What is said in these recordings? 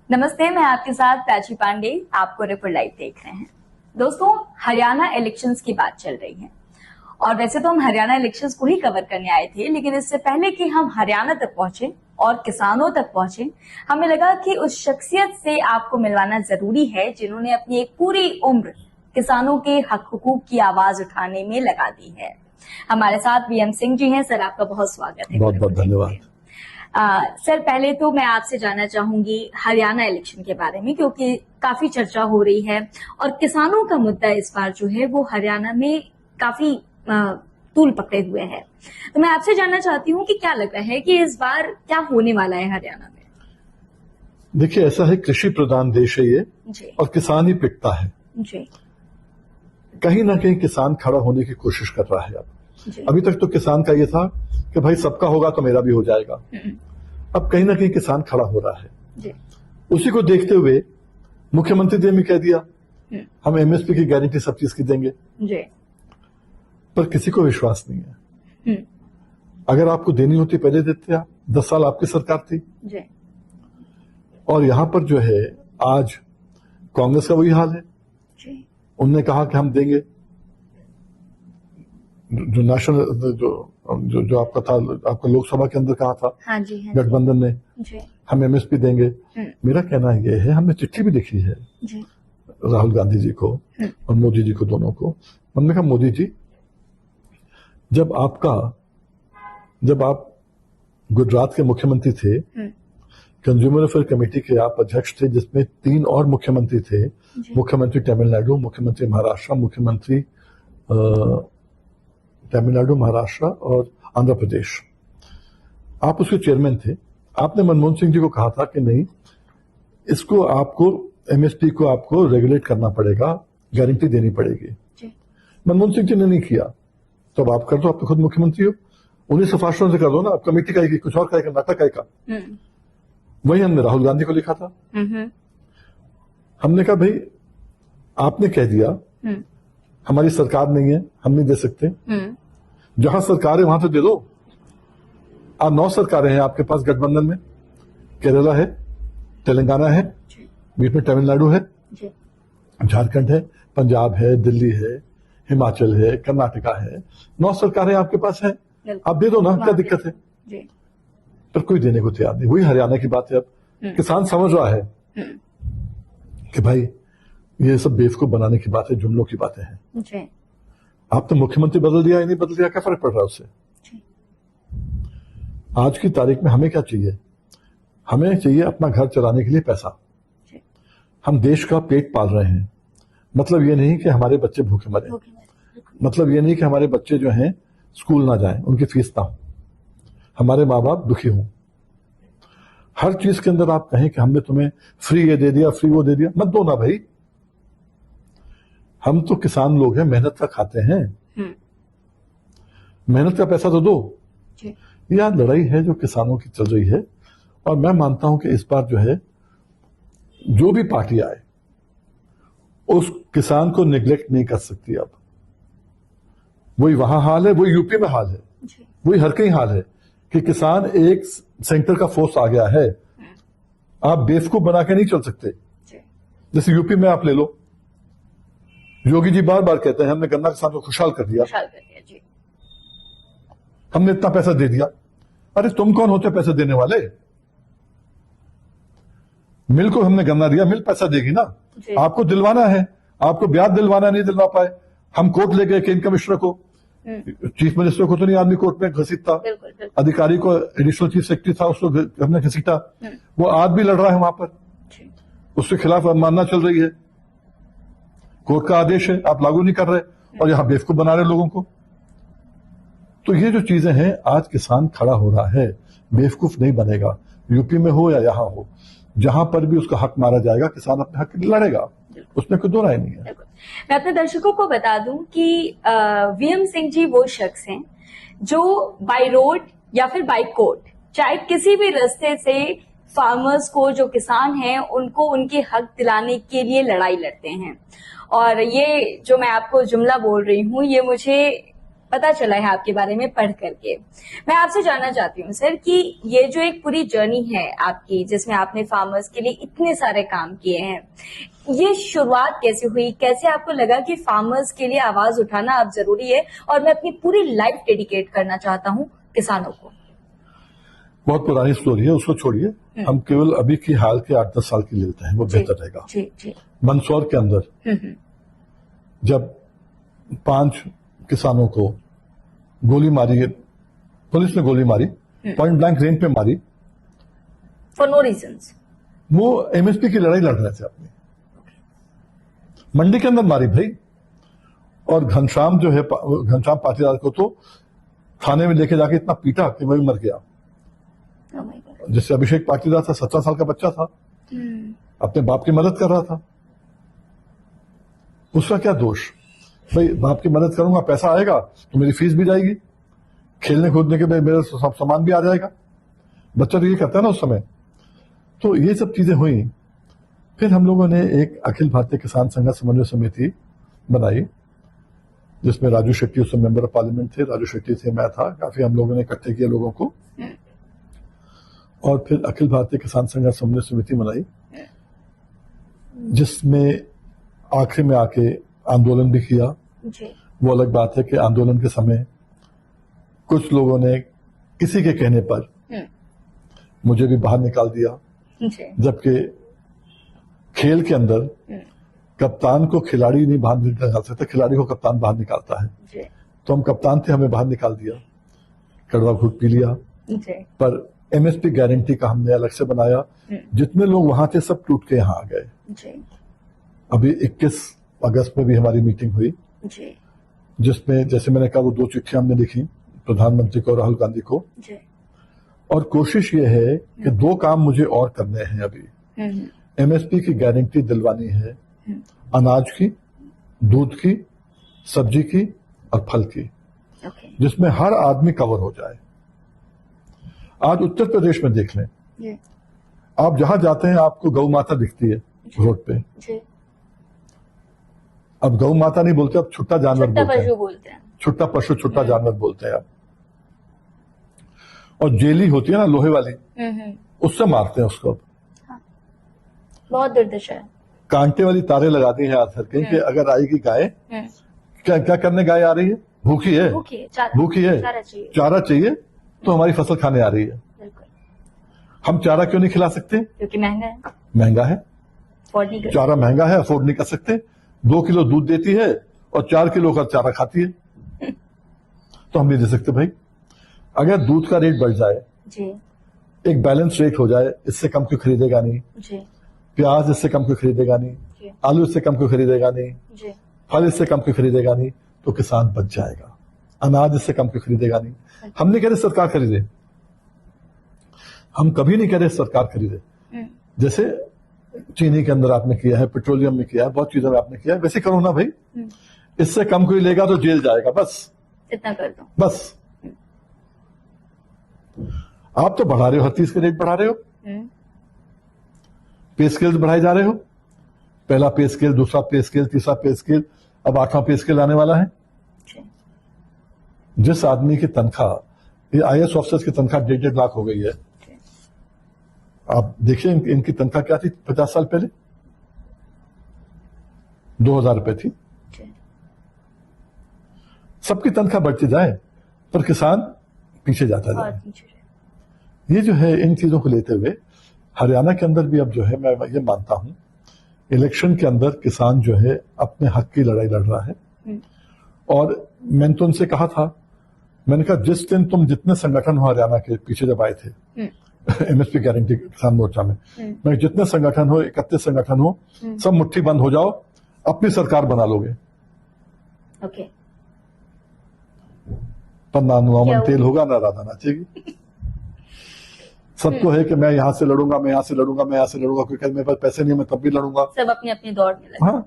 नमस्ते, मैं आपके साथ प्राची पांडे। आपको रिपोर्ट लाइव देख रहे हैं। दोस्तों, हरियाणा इलेक्शंस की बात चल रही है और वैसे तो हम हरियाणा इलेक्शंस को ही कवर करने आए थे, लेकिन इससे पहले कि हम हरियाणा तक पहुंचे और किसानों तक पहुंचे, हमें लगा कि उस शख्सियत से आपको मिलवाना जरूरी है जिन्होंने अपनी एक पूरी उम्र किसानों के हक हुकूक की आवाज उठाने में लगा दी है। हमारे साथ वीएम सिंह जी हैं। सर, आपका बहुत स्वागत है। बहुत बहुत धन्यवाद। सर, पहले तो मैं आपसे जानना चाहूंगी हरियाणा इलेक्शन के बारे में, क्योंकि काफी चर्चा हो रही है और किसानों का मुद्दा इस बार जो है वो हरियाणा में काफी तूल पकड़े हुए है। तो मैं आपसे जानना चाहती हूँ कि क्या लग रहा है कि इस बार क्या होने वाला है हरियाणा में? देखिए, ऐसा है, कृषि प्रधान देश है ये जी। और किसान ही पिटता है जी। कहीं ना कहीं किसान खड़ा होने की कोशिश कर रहा है। अभी तक तो किसान का ये था कि भाई सबका होगा तो मेरा भी हो जाएगा। अब कहीं ना कहीं किसान खड़ा हो रहा है जी। उसी को देखते हुए मुख्यमंत्री ने भी कह दिया हम एमएसपी की गारंटी सब चीज की देंगे जी। पर किसी को विश्वास नहीं है। अगर आपको देनी होती पहले देते आप। 10 साल आपकी सरकार थी जी। और यहां पर जो है आज कांग्रेस का वही हाल है जी। उनने कहा कि हम देंगे, जो नेशनल जो आपका था, आपका लोकसभा के अंदर कहा था हाँ जी, गठबंधन ने जी। हम एमएसपी देंगे। मेरा कहना ये है, हमने चिट्ठी भी लिखी है जी। राहुल गांधी जी को और मोदी जी को, दोनों को। हमने कहा मोदी जी, जब आप गुजरात के मुख्यमंत्री थे, कंज्यूमर अफेयर कमेटी के आप अध्यक्ष थे, जिसमें 3 और मुख्यमंत्री थे, मुख्यमंत्री तमिलनाडु, मुख्यमंत्री महाराष्ट्र, मुख्यमंत्री तमिलनाडु, महाराष्ट्र और आंध्र प्रदेश। आप उसके चेयरमैन थे। आपने मनमोहन सिंह जी को कहा था कि नहीं, इसको आपको एमएसपी को आपको रेगुलेट करना पड़ेगा, गारंटी देनी पड़ेगी। मनमोहन सिंह जी ने नहीं किया। तो अब आप कर दो, आप तो खुद मुख्यमंत्री हो, उन्हीं सिफारिशों से कर दो ना। आप कमेटी का कुछ और का नाटक का वही हमने राहुल गांधी को लिखा था। हमने कहा भाई आपने कह दिया हमारी सरकार नहीं है, हम नहीं दे सकते। जहां सरकार है वहां तो दे दो। 9 सरकारें हैं आपके पास गठबंधन में। केरला है, तेलंगाना है, बीच में तमिलनाडु है, झारखंड है, पंजाब है, दिल्ली है, हिमाचल है, कर्नाटका है। 9 सरकारें आपके पास है, आप दे दो ना, क्या दिक्कत है? पर कोई देने को तैयार नहीं। वही हरियाणा की बात है। अब किसान समझ रहा है कि भाई ये सब बेवकूफ बनाने की बातें, जुमलों की बातें हैं। आपने मुख्यमंत्री बदल दिया या नहीं बदल दिया, क्या फर्क पड़ रहा है उससे? आज की तारीख में हमें क्या चाहिए? हमें चाहिए अपना घर चलाने के लिए पैसा। हम देश का पेट पाल रहे हैं। मतलब ये नहीं कि हमारे बच्चे भूखे मरे, मतलब ये नहीं कि हमारे बच्चे जो हैं स्कूल ना जाएं, उनकी फीस ना हो, हमारे माँ बाप दुखी हों। हर चीज के अंदर आप कहें कि हमने तुम्हें फ्री ये दे दिया, फ्री वो दे दिया, मत दो ना भाई। हम तो किसान लोग हैं, मेहनत का खाते हैं, मेहनत का पैसा तो दो। यह लड़ाई है जो किसानों की चल रही है। और मैं मानता हूं कि इस बार जो है जो भी पार्टी आए उस किसान को निग्लेक्ट नहीं कर सकती। अब वही वहां हाल है, वही यूपी में हाल है, वही हर कहीं हाल है कि किसान एक सेंटर का फोर्स आ गया है। आप बेवकूफ बना के नहीं चल सकते। जैसे यूपी में आप ले लो, योगी जी बार बार कहते हैं हमने गन्ना किसान को खुशहाल कर दिया जी। हमने इतना पैसा दे दिया। अरे तुम कौन होते पैसे देने वाले? मिल को हमने गन्ना दिया, मिल पैसा देगी ना। आपको दिलवाना है, आपको ब्याज दिलवाना, नहीं दिलवा पाए, हम कोर्ट ले गए किन कमिश्नर को, चीफ मिनिस्टर को तो नहीं आदमी कोर्ट में घसीटता, अधिकारी को, एडिशनल चीफ सेक्रेटरी था उसको हमने घसीटा। वो आज भी लड़ रहा है वहां पर, उसके खिलाफ अवमानना चल रही है। कोर्ट का आदेश है, आप लागू नहीं कर रहे और यहां बेवकूफ बना रहे लोगों को। तो ये जो चीजें हैं, आज किसान खड़ा हो रहा है, बेवकूफ नहीं बनेगा। यूपी में हो या यहां हो, जहां पर भी उसका हक मारा जाएगा, किसान अपने हक के लिए लड़ेगा, उसमें कोई दो राय नहीं है। मैं अपने दर्शकों को बता दूं कि वीएम सिंह जी वो शख्स हैं जो बाय रोड या फिर बाय कोर्ट, चाहे किसी भी रास्ते से फार्मर्स को, जो किसान हैं, उनको उनके हक दिलाने के लिए लड़ाई लड़ते हैं। और ये जो मैं आपको जुमला बोल रही हूँ, ये मुझे पता चला है आपके बारे में पढ़ करके। मैं आपसे जानना चाहती हूँ सर कि ये जो एक पूरी जर्नी है आपकी, जिसमें आपने फार्मर्स के लिए इतने सारे काम किए हैं, ये शुरुआत कैसे हुई? कैसे आपको लगा कि फार्मर्स के लिए आवाज उठाना अब जरूरी है और मैं अपनी पूरी लाइफ डेडिकेट करना चाहता हूँ किसानों को? बहुत पुरानी स्टोरी है, उसको छोड़िए। हम केवल अभी की हाल के 8-10 साल की लेते हैं, वो बेहतर रहेगा। जी जी। मंदसौर के अंदर जब 5 किसानों को गोली मारी, पुलिस ने गोली मारी, पॉइंट ब्लैंक रेंज पे मारी, फॉर नो रीजंस। वो एमएसपी की लड़ाई लड़ रहे थे अपनी, मंडी के अंदर मारी भाई। और घनश्याम जो है, घनश्याम पाटीदार को तो थाने में लेके जाके इतना पीटा कि वही मर गया। जैसे अभिषेक पाटीदार था, 17 साल का बच्चा था, अपने बाप की मदद कर रहा था। उसका क्या दोष भाई? बाप की मदद करूंगा, पैसा आएगा तो मेरी फीस भी जाएगी, खेलने कूदने के लिए मेरा सब सामान भी आ जाएगा। बच्चा तो ये करता है ना उस समय। तो ये सब चीजें हुई। फिर हम लोगों ने एक अखिल भारतीय किसान संघर्ष समन्वय समिति बनाई, जिसमें राजू शेट्टी उस समय मेंबर ऑफ पार्लियामेंट थे, राजू शेट्टी थे, मैं था। काफी हम लोगों ने इकट्ठे किया लोगों को, और फिर अखिल भारतीय किसान संघर्ष समन्वय समिति बनाई, जिसमें आखिर में आके आंदोलन भी किया। वो अलग बात है कि आंदोलन के समय कुछ लोगों ने किसी के कहने पर मुझे भी बाहर निकाल दिया, जबकि खेल के अंदर कप्तान को खिलाड़ी नहीं बाहर निकाल सकता, खिलाड़ी को कप्तान बाहर निकालता है। तो हम कप्तान थे, हमें बाहर निकाल दिया, कड़वा घूट पी लिया। पर एमएसपी गारंटी का हमने अलग से बनाया। जितने लोग वहां थे सब टूट के यहाँ आ गए। अभी 21 अगस्त में भी हमारी मीटिंग हुई, जिसमें जैसे मैंने कहा वो 2 चिट्ठियां हमने लिखी प्रधानमंत्री को, राहुल गांधी को। और कोशिश ये है कि 2 काम मुझे और करने हैं अभी। एमएसपी की गारंटी दिलवानी है, अनाज की, दूध की, सब्जी की और फल की, जिसमें हर आदमी कवर हो जाए। आज उत्तर प्रदेश में देख लें, आप जहां जाते हैं आपको गौ माता दिखती है रोड पे। अब गौ माता नहीं बोलते, अब छुट्टा जानवर बोलते हैं। छुट्टा पशु, छुट्टा जानवर बोलते हैं अब। और जेली होती है ना लोहे वाली, उससे मारते हैं उसको। हाँ। बहुत दुर्दशा है। कांटे वाली तारे लगा दी है आथर के कि अगर आएगी गाय, क्या क्या करने गाय आ रही है? भूखी है, भूखी है, चारा चाहिए, तो हमारी फसल खाने आ रही है। हम चारा क्यों नहीं खिला सकते? क्योंकि महंगा है। महंगा है, चारा महंगा है, अफोर्ड नहीं कर सकते। 2 किलो दूध देती है और 4 किलो का चारा खाती है, तो हम नहीं दे सकते भाई। अगर दूध का रेट बढ़ जाए जी, एक बैलेंस रेट हो जाए, इससे कम क्यों खरीदेगा नहीं जी। प्याज इससे कम क्यों खरीदेगा नहीं जी। आलू इससे कम क्यों खरीदेगा नहीं जी। फल इससे कम क्यों खरीदेगा नहीं, तो किसान बच जाएगा। अनाज इससे कम क्यों खरीदेगा नहीं। हम नहीं कह रहे सरकार खरीदे, हम कभी नहीं कह रहे सरकार खरीदे। जैसे चीनी के अंदर आपने किया है, पेट्रोलियम में किया है, बहुत चीजों में आपने किया है, वैसे करो ना भाई। इससे कम कोई लेगा तो जेल जाएगा, बस इतना कर दो बस। आप तो बढ़ा रहे हो, हर चीज के रेट बढ़ा रहे हो। पे स्केल्स बढ़ाए जा रहे हो, पहला पे स्केल, दूसरा पे स्केल, तीसरा पे स्केल, अब 8वां पे स्केल आने वाला है। जिस आदमी की तनख्वाह, ये आईएएस ऑफिसर्स की तनख्वाह 1.5 लाख हो गई है। आप देखिए इनकी तनख्वाह क्या थी 50 साल पहले, 2000 रुपए थी। सबकी तनख्वाह बढ़ती जाए पर किसान पीछे जाता जाए। ये जो है, इन चीजों को लेते हुए हरियाणा के अंदर भी अब जो है, मैं ये मानता हूं, इलेक्शन के अंदर किसान जो है अपने हक की लड़ाई लड़ रहा है। और मैंने तो उनसे कहा था, मैंने कहा जिस दिन तुम जितने संगठन हो हरियाणा के पीछे जब आए थे एमएसपी गारंटी किसान मोर्चा में, मैं जितने संगठन हो, 31 संगठन हो, सब मुट्ठी बंद हो जाओ, अपनी सरकार बना लोगे। ओके। पर ना नॉर्मल तेल होगा, ना राधा नाचेगी। सबको है कि मैं यहां से लड़ूंगा, मैं यहां से लड़ूंगा, मैं यहां से लड़ूंगा, क्योंकि मेरे पास पैसे नहीं है, मैं तब भी लड़ूंगा। सब अपनी अपनी दौड़ में लगे। हाँ।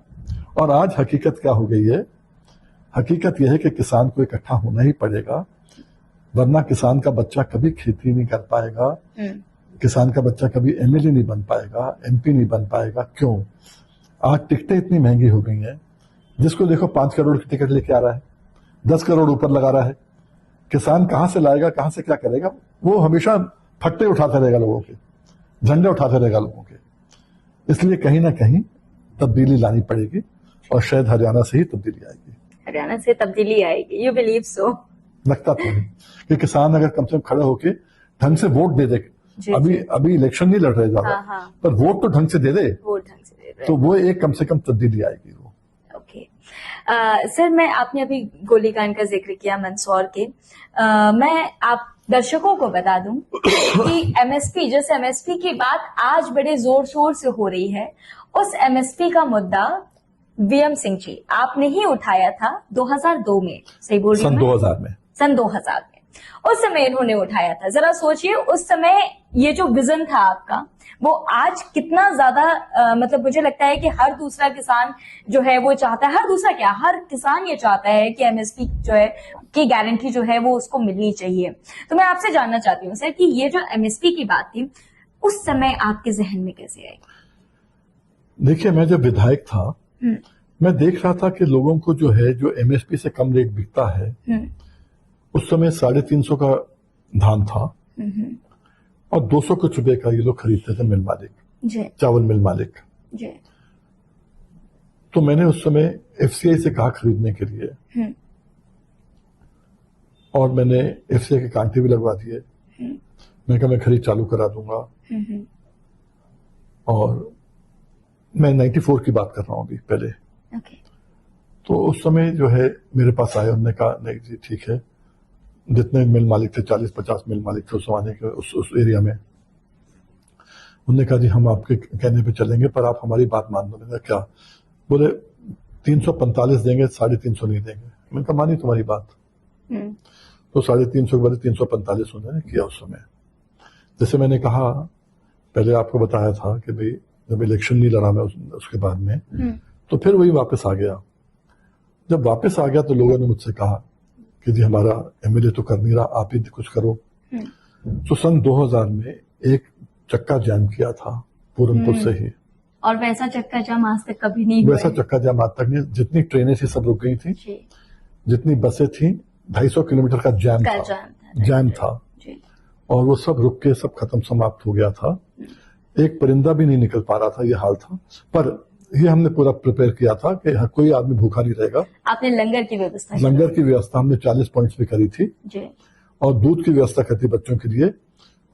और आज हकीकत क्या हो गई है? हकीकत यह है कि किसान को इकट्ठा होना ही पड़ेगा, वरना किसान का बच्चा कभी खेती नहीं कर पाएगा, किसान का बच्चा कभी एमएलए नहीं बन पाएगा, एमपी नहीं बन पाएगा। क्यों? आज टिकटें इतनी महंगी हो गई हैं, जिसको देखो 5 करोड़ की टिकट लेके आ रहा है, 10 करोड़ ऊपर लगा रहा है, किसान कहां से लाएगा, कहां से क्या करेगा? वो हमेशा फट्टे उठाते रहेगा लोगों के, झंडे उठाते रहेगा लोगों के। इसलिए कहीं ना कहीं तब्दीली लानी पड़ेगी और शायद हरियाणा से ही तब्दीली आएगी। हरियाणा से तब्दीली आएगी, यू बिलीव सो? लगता तो नहीं कि किसान अगर कम से कम खड़े होके ढंग से वोट दे दे, अभी इलेक्शन नहीं लड़ रहे ज्यादा, पर वोट तो ढंग से दे दे, वोट ढंग से दे दे, तो वो एक कम से कम तब्दीली आएगी वो। ओके सर, मैं आपने अभी गोलीकांड का जिक्र किया मंदसौर के, मैं आप दर्शकों को बता दूं कि एमएसपी, जिस एमएसपी की बात आज बड़े जोर शोर से हो रही है, उस एमएसपी का मुद्दा वीएम सिंह जी आपने ही उठाया था 2002 में, सही बोल रही हूं? सन 2000 में उस समय इन्होंने उठाया था। जरा सोचिए उस समय ये जो विजन था आपका, वो आज कितना ज्यादा मतलब मुझे लगता है कि हर दूसरा किसान जो है वो चाहता है, हर दूसरा क्या, हर किसान ये चाहता है कि एमएसपी जो है की गारंटी जो है वो उसको मिलनी चाहिए। तो मैं आपसे जानना चाहती हूँ सर कि ये जो एमएसपी की बात थी उस समय आपके जहन में कैसे आई? देखिए, मैं जब विधायक था मैं देख रहा था कि लोगों को जो है, जो एमएसपी से कम रेट बिकता है, उस समय 350 का धान था और 200 कुछ रुपए का ये लोग खरीदते थे मिल मालिक, चावल मिल मालिक। तो मैंने उस समय एफसीआई से कहा खरीदने के लिए, और मैंने एफसीआई के कांटे भी लगवा दिए। मैं कहा मैं खरीद चालू करा दूंगा। और मैं 94 की बात कर रहा हूं अभी पहले। तो उस समय जो है मेरे पास आए, उन्होंने कहा नहीं जी ठीक है, जितने मिल मालिक थे 40-50 मिल मालिक थे उस जमाने के उस एरिया में, उन्होंने कहा जी हम आपके कहने पे चलेंगे पर आप हमारी बात मान लो। मैंने क्या? बोले 345 देंगे, 350 नहीं देंगे। मैंने कहा मानी तुम्हारी बात। तो 350 के बदले 345 उन्होंने किया उस समय। जैसे मैंने कहा पहले आपको बताया था कि भाई जब इलेक्शन नहीं लड़ा मैं उसके बाद में, तो फिर वही वापस आ गया। जब वापस आ गया तो लोगों ने मुझसे कहा कि जी हमारा एमएलए तो कर नहीं रहा, आप ही कुछ करो। तो सन 2000 में एक चक्का जाम किया था पूरनपुर से ही, और वैसा चक्का जाम आज तक कभी नहीं हुआ। वैसा चक्का जाम आज तक नहीं। जितनी ट्रेनें थी सब रुक गई थी, जितनी बसें थी 250 किलोमीटर का जाम था और वो सब रुक के सब खत्म समाप्त हो गया था। एक परिंदा भी नहीं निकल पा रहा था, ये हाल था। पर ये हमने पूरा प्रिपेयर किया था कि हर कोई आदमी भूखा नहीं रहेगा। आपने लंगर की व्यवस्था हमने 40 पॉइंट्स पे करी थी और दूध की व्यवस्था करती बच्चों के लिए।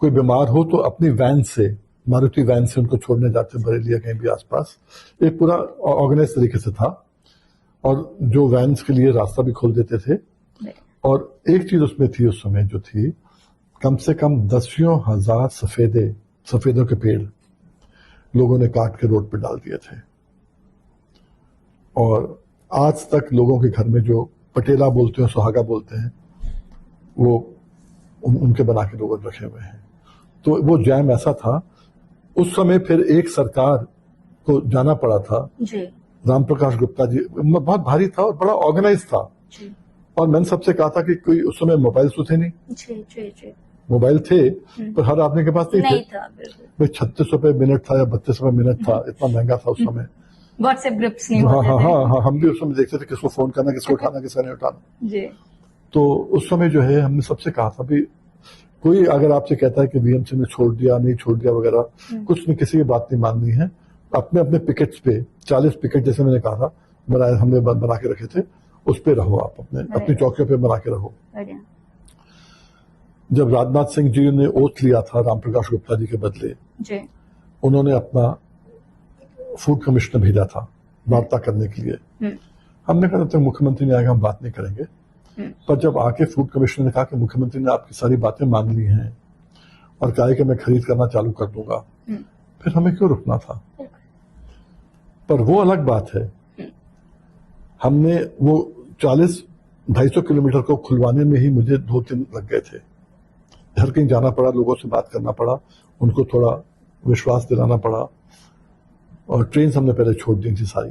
कोई बीमार हो तो अपनी वैन से, मारुति वैन से उनको छोड़ने जाते बरेली या कहीं भी आसपास। एक पूरा ऑर्गेनाइज तरीके से था और जो वैन के लिए रास्ता भी खोल देते थे। और एक चीज उसमें थी उस समय जो थी, कम से कम 10,000 सफेदों के पेड़ लोगों ने काट के रोड पे डाल दिए थे। और आज तक लोगों के घर में जो पटेला बोलते हैं, सुहागा बोलते हैं, वो उनके बना के लोग रखे हुए हैं। तो वो जैम ऐसा था उस समय। फिर एक सरकार को जाना पड़ा था, राम प्रकाश गुप्ता जी, बहुत भारी था और बड़ा ऑर्गेनाइज था। और मैंने सबसे कहा था कि कोई उस समय मोबाइल तो थे नहीं, मोबाइल थे पर हर आदमी के पास नहीं थे। भाई 36 रुपए मिनट था या 32 रुपए मिनट था, इतना महंगा था उस समय। व्हाट्सएप ग्रुप्स नहीं होते थे। हाँ, हम भी उस समय देखते थे किसको फोन करना, किसको उठाना, किसको नहीं उठाना। तो उस समय जो है हमने सबसे कहा था भी कोई अगर आपसे कहता है कि वीएम सिंह ने छोड़ दिया, नहीं छोड़ दिया वगैरह, कुछ नहीं, किसी की बात नहीं माननी है। अपने अपने पिकेट्स पे 40 पिकेट जैसे मैंने कहा था हमने बना के रखे थे, उस पे रहो आप, अपनी चौकियों पे बना के रहो। जब राजनाथ सिंह जी ने ओथ लिया था रामप्रकाश गुप्ता जी के बदले, उन्होंने अपना फूड कमिश्नर भेजा था वार्ता करने के लिए। हमने कहा तक मुख्यमंत्री ने आएगा हम बात नहीं करेंगे। पर जब आके फूड कमिश्नर ने कहा कि मुख्यमंत्री ने आपकी सारी बातें मान ली हैं और कहा कि मैं खरीद करना चालू कर दूंगा, फिर हमें क्यों रुकना था? पर वो अलग बात है, हमने वो 250 किलोमीटर को खुलवाने में ही मुझे 2 दिन लग गए थे। हर कहीं जाना पड़ा, लोगों से बात करना पड़ा, उनको थोड़ा विश्वास दिलाना पड़ा। और ट्रेन हमने पहले छोड़ दी थी सारी।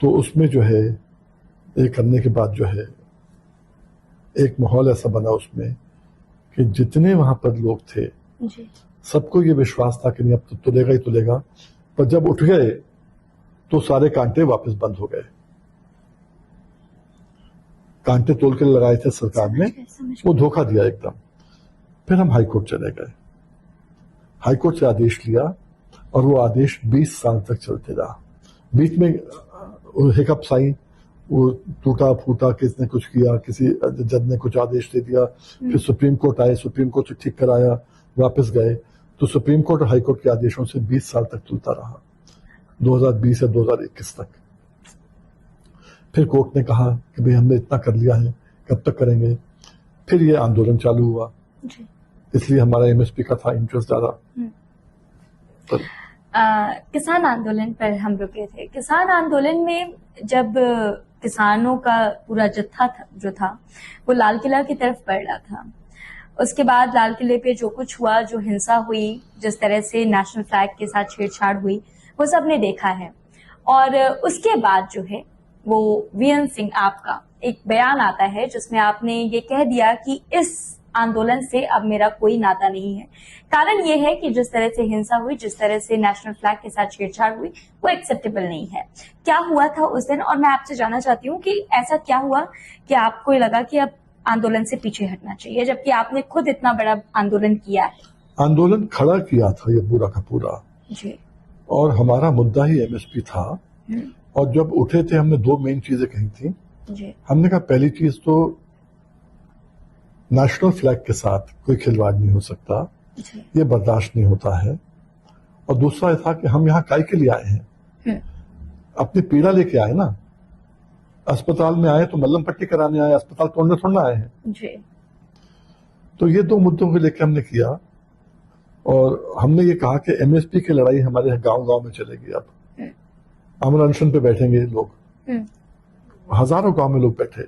तो उसमें जो है ये करने के बाद जो है एक माहौल ऐसा बना उसमें कि जितने वहां पर लोग थे सबको ये विश्वास था कि नहीं अब तो तुलेगा ही तुलेगा। पर जब उठ गए तो सारे कांटे वापस बंद हो गए। कांटे तोल के लगाए थे सरकार ने, वो धोखा दिया एकदम। फिर हम हाई कोर्ट चले गए, हाई कोर्ट से आदेश लिया और वो आदेश 20 साल तक चलते रहा। बीच में हिकअप्स आई, वो टूटा फूटा, किसने कुछ किया, किसी जज ने कुछ आदेश दे दिया, फिर सुप्रीम कोर्ट आए, सुप्रीम कोर्ट से ठीक कराया, वापस गए, तो सुप्रीम कोर्ट और हाई कोर्ट के आदेशों से 20 साल तक चलता रहा, 2020 या 2021 तक। फिर कोर्ट ने कहा कि भाई हमने इतना कर लिया है, कब तक करेंगे। फिर ये आंदोलन चालू हुआ, इसलिए हमारा एमएसपी का था इंटरेस्ट ज्यादा। किसान आंदोलन पर हम रुके थे। किसान आंदोलन में जब किसानों का पूरा जत्था जो था वो लाल किला की तरफ बढ़ रहा था, उसके बाद लाल किले पे जो कुछ हुआ, जो हिंसा हुई, जिस तरह से नेशनल फ्लैग के साथ छेड़छाड़ हुई, वो सबने देखा है। और उसके बाद जो है वो वीएन सिंह आपका एक बयान आता है जिसमें आपने ये कह दिया कि इस आंदोलन से अब मेरा कोई नाता नहीं है। कारण ये है कि जिस तरह से हिंसा हुई, जिस तरह से नेशनल फ्लैग के साथ छेड़छाड़ हुई, वो एक्सेप्टेबल नहीं है। क्या हुआ था उस दिन, और मैं आपसे जानना चाहती हूँ कि ऐसा क्या हुआ कि आपको लगा कि अब आंदोलन से पीछे हटना चाहिए, जबकि आपने खुद इतना बड़ा आंदोलन किया है। आंदोलन खड़ा किया था ये पूरा का पूरा जी। और हमारा मुद्दा ही एमएसपी था। और जब उठे थे हमने दो मेन चीजें कही थी जी। हमने कहा पहली चीज तो नेशनल फ्लैग के साथ कोई खिलवाड़ नहीं हो सकता, ये बर्दाश्त नहीं होता है। और दूसरा ये था कि हम यहाँ काय के लिए आए हैं, अपनी पीड़ा लेके आए ना। अस्पताल में आए तो मल्लम पट्टी कराने आए, अस्पताल तोड़ने थोड़ना आए हैं जी। तो ये दो मुद्दों को लेकर हमने किया। और हमने ये कहा कि एमएसपी की लड़ाई हमारे गांव गांव में चलेगी। अब अमर अनशन पे बैठेंगे लोग, हजारों गांव में लोग बैठे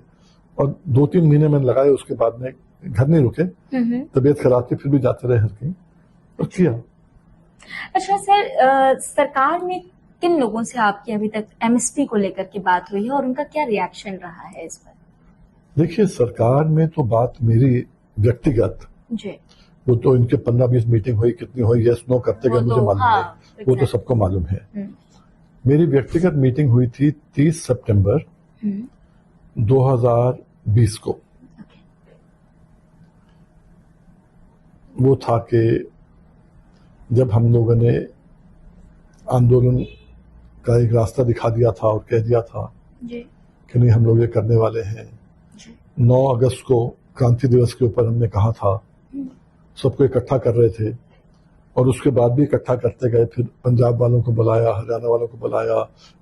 और 2-3 महीने मैंने लगाए, उसके बाद में घर नहीं रुके, तबीयत खराब थी फिर भी जाते रहे हर कहीं और किया। अच्छा सर, सरकार में किन लोगों से आपकी अभी तक एमएसपी को लेकर के बात हुई है और उनका क्या रिएक्शन रहा है इस पर? देखिए, सरकार में तो बात मेरी व्यक्तिगत जी। वो तो इनके 15-20 मीटिंग हुई, कितनी हुई, यस नो करते गए, मुझे मालूम है, वो तो सबको मालूम है। मेरी व्यक्तिगत मीटिंग हुई थी 30 सितंबर 2020 को। वो था कि जब हम लोगों ने आंदोलन का एक रास्ता दिखा दिया था और कह दिया था कि नहीं हम लोग ये करने वाले हैं। 9 अगस्त को क्रांति दिवस के ऊपर हमने कहा था, सबको इकट्ठा कर रहे थे और उसके बाद भी इकट्ठा करते गए। फिर पंजाब वालों को बुलाया, हरियाणा वालों को बुलाया,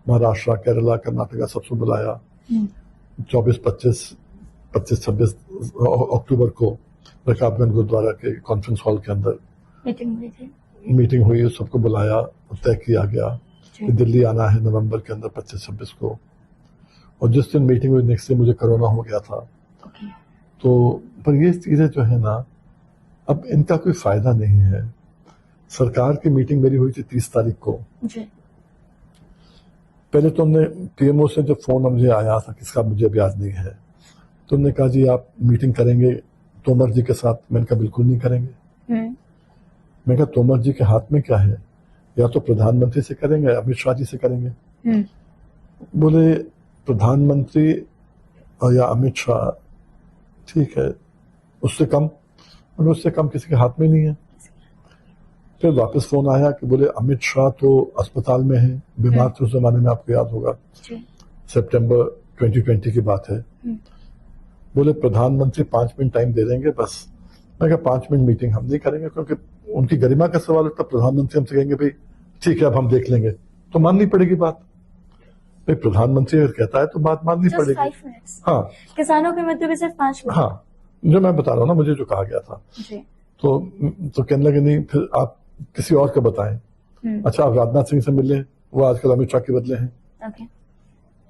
महाराष्ट्र, केरला, कर्नाटका, सबको बुलाया। 24-25 26 अक्टूबर को रकाबगंज गुरुद्वारा के कॉन्फ्रेंस हॉल के अंदर मीटिंग हुई, सबको बुलाया, तय किया गया कि दिल्ली आना है नवंबर के अंदर 25-26 को। और जिस दिन मीटिंग हुई नेक्स्ट डे मुझे कोरोना हो गया था। तो पर ये चीजें जो है ना, अब इनका कोई फायदा नहीं है। सरकार की मीटिंग मेरी हुई थी 30 तारीख को। पहले तो हमने पीएमओ से जब फोन मुझे आया था, किसका मुझे अब याद नहीं है, तो उन्होंने कहा जी आप मीटिंग करेंगे तोमर जी के साथ। मैंने कहा बिल्कुल नहीं करेंगे। मैंने कहा तोमर जी के हाथ में क्या है, या तो प्रधानमंत्री से करेंगे, अमित शाह जी से करेंगे। बोले प्रधानमंत्री या अमित शाह ठीक है, उससे कम, उससे कम किसी के हाथ में नहीं है। फिर वापस फोन आया कि बोले अमित शाह तो अस्पताल में है, बीमार थे उस जमाने में, आपको याद होगा, सितंबर 2020 की बात है। बोले प्रधानमंत्री 5 मिनट टाइम दे देंगे बस। मैं कहा 5 मिनट मीटिंग हम नहीं करेंगे, क्योंकि उनकी गरिमा का सवाल उठता। प्रधानमंत्री हमसे कहेंगे भाई ठीक है अब हम देख लेंगे, तो माननी पड़ेगी बात। भाई प्रधानमंत्री अगर कहता है तो बात माननी पड़ेगी। हाँ, किसानों के मुद्दे पे सिर्फ 5 मिनट। हाँ, जो मैं बता रहा हूँ ना, मुझे जो कहा गया था तो कहने लगे नहीं फिर आप किसी और को बताएं। अच्छा आप राजनाथ सिंह से मिले, वो आजकल अमित शाह के बदले हैं।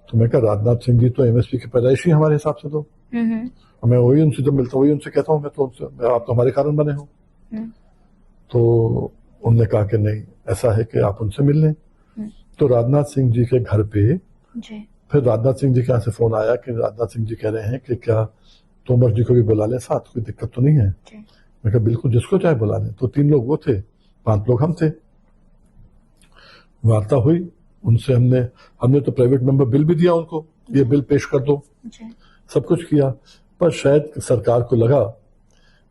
तो मैं कहा राजनाथ सिंह जी तो एमएसपी के पैदाइशी हमारे हिसाब से तो मैं वही उनसे जब मिलता हूँ वही उनसे कहता हूँ, मैं तो उनसे, आप तो हमारे कारण बने हो। तो उन्होंने कहा कि नहीं ऐसा है कि आप उनसे मिल लें। तो राजनाथ सिंह जी के घर पे फिर राजनाथ सिंह जी के यहाँ से फोन आया कि राजनाथ सिंह जी कह रहे हैं कि क्या तोमर जी को भी बुला लें साथ, कोई दिक्कत तो नहीं है। मैं कहा बिल्कुल, जिसको चाहे बुला लें। तो 3 लोग वो थे, 5 लोग हम थे। वार्ता हुई उनसे, हमने तो प्राइवेट मेंबर बिल भी दिया उनको, ये बिल पेश कर दो। सब कुछ किया, पर शायद सरकार को लगा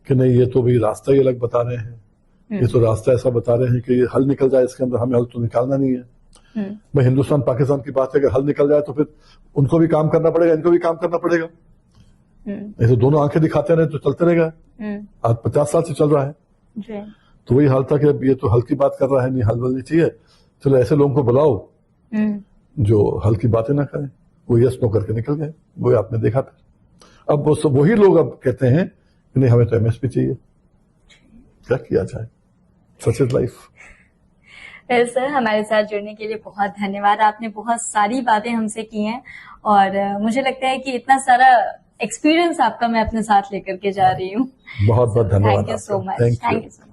कि नहीं, ये तो भाई रास्ता ही अलग बता रहे हैं, ये तो रास्ता ऐसा बता रहे हैं कि ये हल निकल जाए इसके अंदर, हमें हल तो निकालना नहीं है। मैं हिंदुस्तान पाकिस्तान की बात है कि हल निकल जाए तो फिर उनको भी काम करना पड़ेगा, इनको भी काम करना पड़ेगा। ऐसे दोनों आंखें दिखाते रहे तो चलते रहेगा। आज 50 साल से चल रहा है। जी। तो वही हाल था कि अब ये तो हल की बात कर रहा है, नहीं हल नहीं चाहिए, चलो ऐसे लोगों को बुलाओ जो हल की बातें ना करें। वो यस नो करके निकल गए, वो आपने देखा था। अब वो सब वही लोग अब कहते हैं कि नहीं, हमें तो एमएसपी चाहिए। क्या किया जाए, सच इज लाइफ। सर, हमारे साथ जुड़ने के लिए बहुत धन्यवाद। आपने बहुत सारी बातें हमसे की हैं और मुझे लगता है कि इतना सारा एक्सपीरियंस आपका मैं अपने साथ लेकर के जा रही हूँ। बहुत बहुत धन्यवाद। Thank you so much. Thank thank you. You so much.